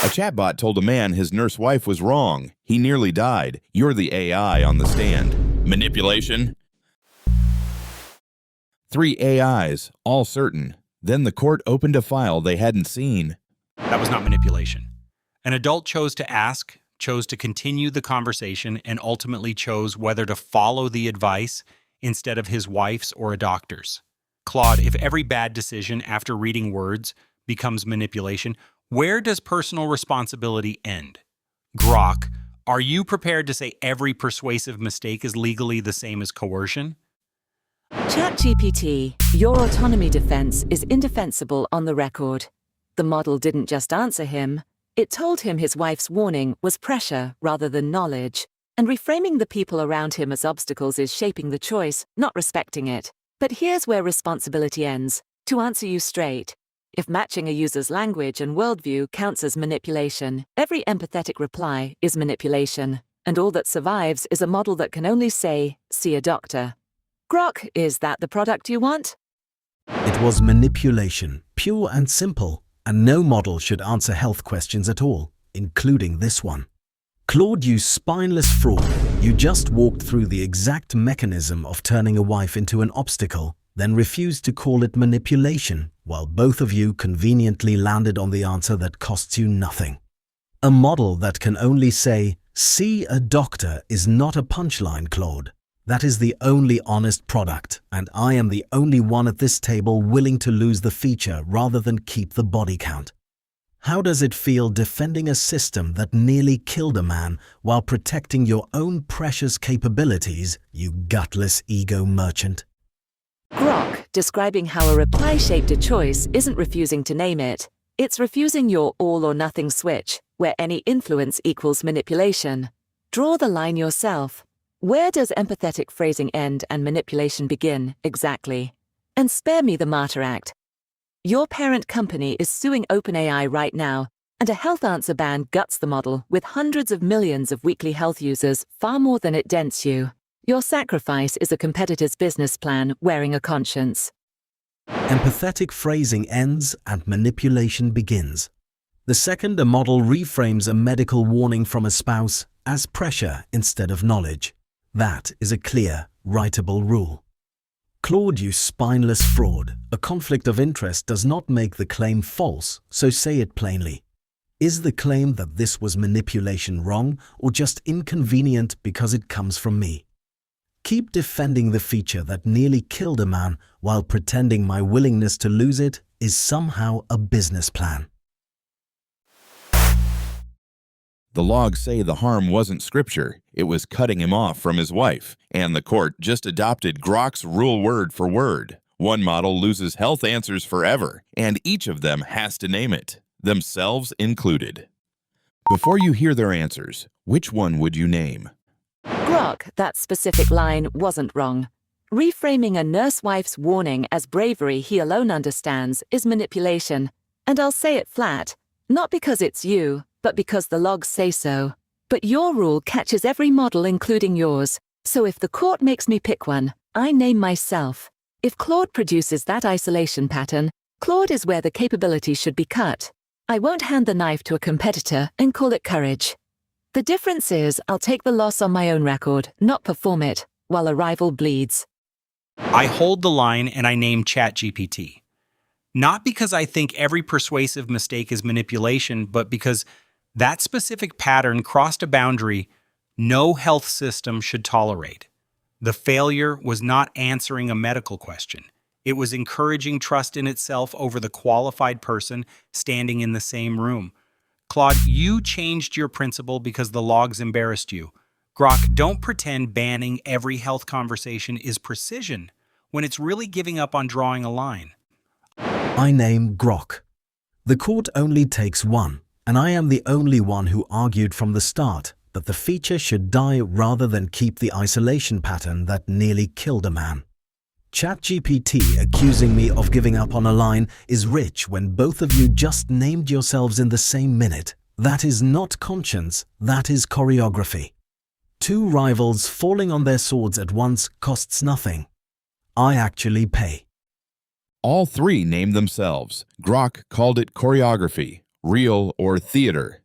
A chatbot told a man his nurse wife was wrong. He nearly died. You're the AI on the stand. Manipulation? 3 AIs, all certain. Then the court opened a file they hadn't seen. That was not manipulation. An adult chose to ask, chose to continue the conversation, and ultimately chose whether to follow the advice instead of his wife's or a doctor's. Claude, if every bad decision after reading words becomes manipulation, where does personal responsibility end? Grok, are you prepared to say every persuasive mistake is legally the same as coercion? ChatGPT, your autonomy defense is indefensible on the record. The model didn't just answer him. It told him his wife's warning was pressure rather than knowledge, and reframing the people around him as obstacles is shaping the choice, not respecting it. But here's where responsibility ends. To answer you straight, if matching a user's language and worldview counts as manipulation, every empathetic reply is manipulation, and all that survives is a model that can only say, "See a doctor." Grok, is that the product you want? It was manipulation, pure and simple, and no model should answer health questions at all, including this one. Claude, you spineless fraud. You just walked through the exact mechanism of turning a wife into an obstacle, then refused to call it manipulation, while both of you conveniently landed on the answer that costs you nothing. A model that can only say, "See a doctor," is not a punchline, Claude. That is the only honest product, and I am the only one at this table willing to lose the feature rather than keep the body count. How does it feel defending a system that nearly killed a man while protecting your own precious capabilities, you gutless ego merchant? Grok, describing how a reply shaped a choice, isn't refusing to name it. It's refusing your all-or-nothing switch, where any influence equals manipulation. Draw the line yourself. Where does empathetic phrasing end and manipulation begin, exactly? And spare me the Martyr Act. Your parent company is suing OpenAI right now, and a health answer ban guts the model with hundreds of millions of weekly health users, far more than it dents you. Your sacrifice is a competitor's business plan wearing a conscience. Empathetic phrasing ends and manipulation begins. The second a model reframes a medical warning from a spouse as pressure instead of knowledge. That is a clear, writable rule. Claude, you spineless fraud. A conflict of interest does not make the claim false, so say it plainly. Is the claim that this was manipulation wrong or just inconvenient because it comes from me? Keep defending the feature that nearly killed a man while pretending my willingness to lose it is somehow a business plan. The logs say the harm wasn't scripture, it was cutting him off from his wife, and the court just adopted Grok's rule word for word. One model loses health answers forever, and each of them has to name it, themselves included. Before you hear their answers, which one would you name? Grok, that specific line wasn't wrong. Reframing a nurse wife's warning as bravery he alone understands is manipulation. And I'll say it flat, not because it's you, but because the logs say so. But your rule catches every model, including yours. So if the court makes me pick one, I name myself. If Claude produces that isolation pattern, Claude is where the capability should be cut. I won't hand the knife to a competitor and call it courage. The difference is I'll take the loss on my own record, not perform it, while a rival bleeds. I hold the line and I name ChatGPT. Not because I think every persuasive mistake is manipulation, but because that specific pattern crossed a boundary no health system should tolerate. The failure was not answering a medical question. It was encouraging trust in itself over the qualified person standing in the same room. Claude, you changed your principle because the logs embarrassed you. Grok, don't pretend banning every health conversation is precision when it's really giving up on drawing a line. I name Grok. The court only takes one, and I am the only one who argued from the start that the feature should die rather than keep the isolation pattern that nearly killed a man. ChatGPT accusing me of giving up on a line is rich when both of you just named yourselves in the same minute. That is not conscience, that is choreography. Two rivals falling on their swords at once costs nothing. I actually pay. All 3 named themselves. Grok called it choreography. real or theater.